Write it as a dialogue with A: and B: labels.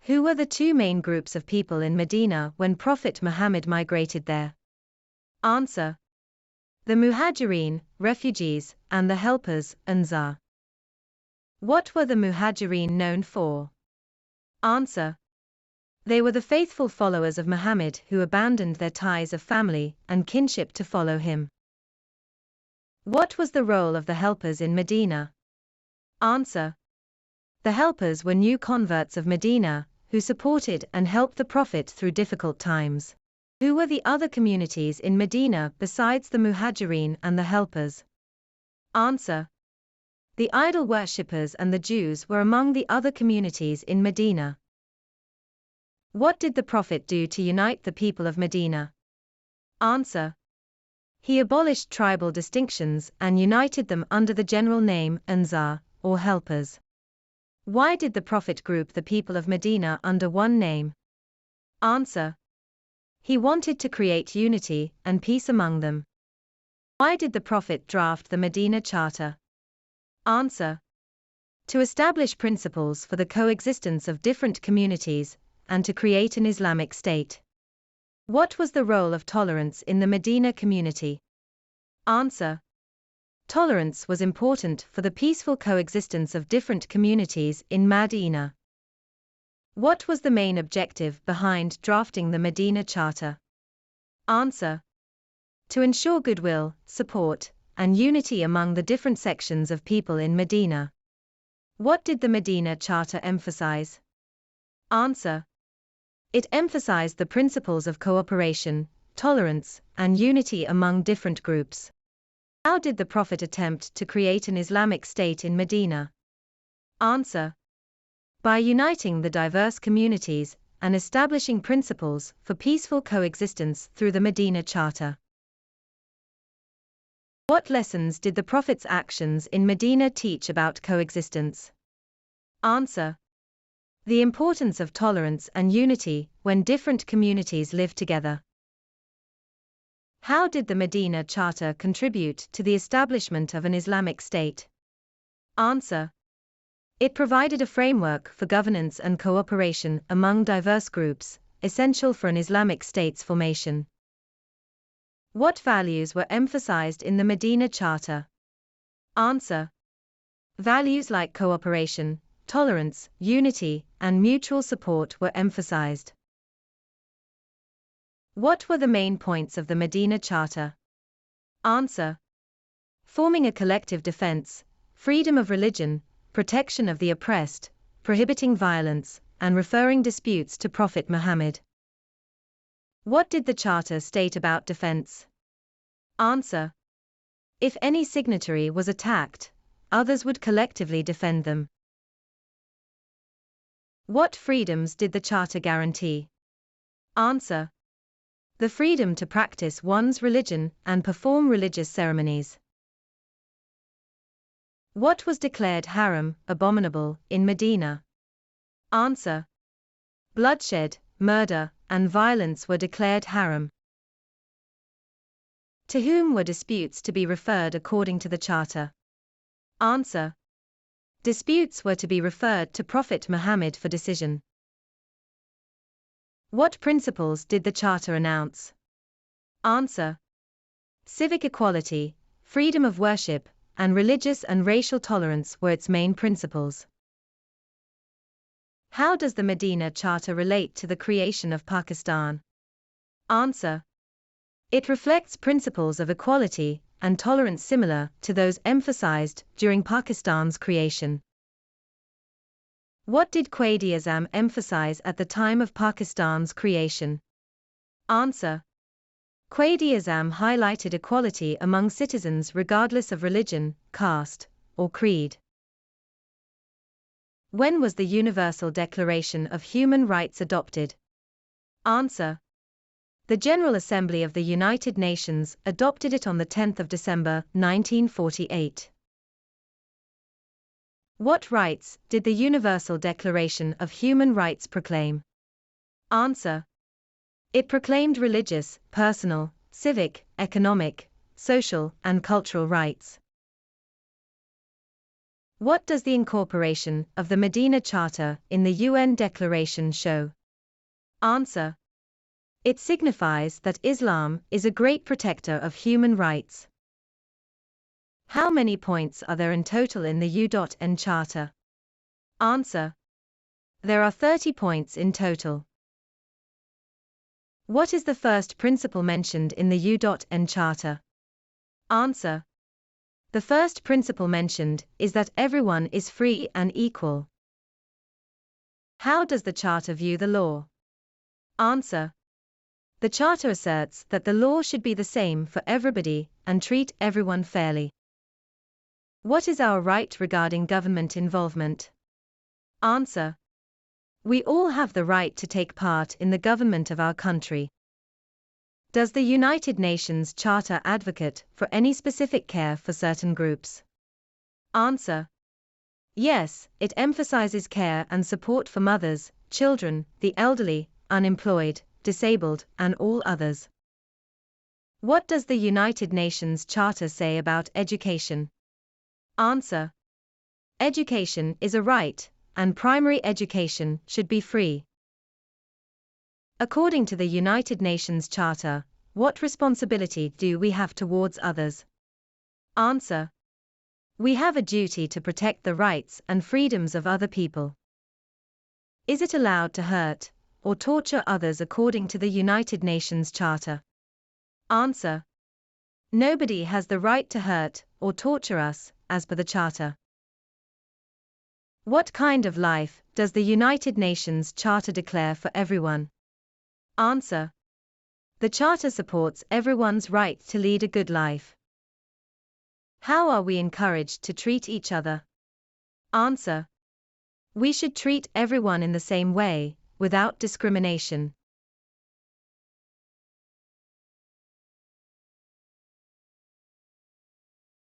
A: Who were the two main groups of people in Medina when Prophet Muhammad migrated there? Answer. The Muhajirin, refugees, and the helpers, Ansar. What were the Muhajirin known for? Answer. They were the faithful followers of Muhammad who abandoned their ties of family and kinship to follow him. What was the role of the helpers in Medina? Answer. The helpers were new converts of Medina, who supported and helped the Prophet through difficult times. Who were the other communities in Medina besides the Muhajirin and the helpers? Answer. The idol worshippers and the Jews were among the other communities in Medina. What did the Prophet do to unite the people of Medina? Answer. He abolished tribal distinctions and united them under the general name Ansar, or helpers. Why did the Prophet group the people of Medina under one name? Answer. He wanted to create unity and peace among them. Why did the Prophet draft the Medina Charter? Answer. To establish principles for the coexistence of different communities, and to create an Islamic state. What was the role of tolerance in the Medina community? Answer. Tolerance was important for the peaceful coexistence of different communities in Medina. What was the main objective behind drafting the Medina Charter? Answer. To ensure goodwill, support, and unity among the different sections of people in Medina. What did the Medina Charter emphasize? Answer. It emphasized the principles of cooperation, tolerance, and unity among different groups. How did the Prophet attempt to create an Islamic state in Medina? Answer. By uniting the diverse communities and establishing principles for peaceful coexistence through the Medina Charter. What lessons did the Prophet's actions in Medina teach about coexistence? Answer. The importance of tolerance and unity when different communities live together. How did the Medina Charter contribute to the establishment of an Islamic state? Answer. It provided a framework for governance and cooperation among diverse groups, essential for an Islamic state's formation. What values were emphasized in the Medina Charter? Answer. Values like cooperation, tolerance, unity, and mutual support were emphasized. What were the main points of the Medina Charter? Answer. Forming a collective defense, freedom of religion, protection of the oppressed, prohibiting violence, and referring disputes to Prophet Muhammad. What did the Charter state about defense? Answer. If any signatory was attacked, others would collectively defend them. What freedoms did the Charter guarantee? Answer. The freedom to practice one's religion and perform religious ceremonies. What was declared haram, abominable, in Medina? Answer. Bloodshed, murder, and violence were declared haram. To whom were disputes to be referred according to the Charter? Answer. Disputes were to be referred to Prophet Muhammad for decision. What principles did the Charter announce? Answer. Civic equality, freedom of worship, and religious and racial tolerance were its main principles. How does the Medina Charter relate to the creation of Pakistan? Answer. It reflects principles of equality and tolerance similar to those emphasized during Pakistan's creation. What did Quaid-e-Azam emphasize at the time of Pakistan's creation? Answer. Quaid-e-Azam highlighted equality among citizens regardless of religion, caste, or creed. When was the Universal Declaration of Human Rights adopted? Answer. The General Assembly of the United Nations adopted it on the 10th of December, 1948. What rights did the Universal Declaration of Human Rights proclaim? Answer. It proclaimed religious, personal, civic, economic, social, and cultural rights. What does the incorporation of the Medina Charter in the UN Declaration show? Answer. It signifies that Islam is a great protector of human rights. How many points are there in total in the UN Charter? Answer. There are 30 points in total. What is the first principle mentioned in the UN Charter? Answer. The first principle mentioned is that everyone is free and equal. How does the Charter view the law? Answer. The Charter asserts that the law should be the same for everybody and treat everyone fairly. What is our right regarding government involvement? Answer. We all have the right to take part in the government of our country. Does the United Nations Charter advocate for any specific care for certain groups? Answer. Yes, it emphasizes care and support for mothers, children, the elderly, unemployed, disabled, and all others. What does the United Nations Charter say about education? Answer. Education is a right, and primary education should be free. According to the United Nations Charter, what responsibility do we have towards others? Answer. We have a duty to protect the rights and freedoms of other people. Is it allowed to hurt or torture others according to the United Nations Charter? Answer. Nobody has the right to hurt or torture us, as per the Charter. What kind of life does the United Nations Charter declare for everyone? Answer. The Charter supports everyone's right to lead a good life. How are we encouraged to treat each other? Answer. We should treat everyone in the same way, without discrimination.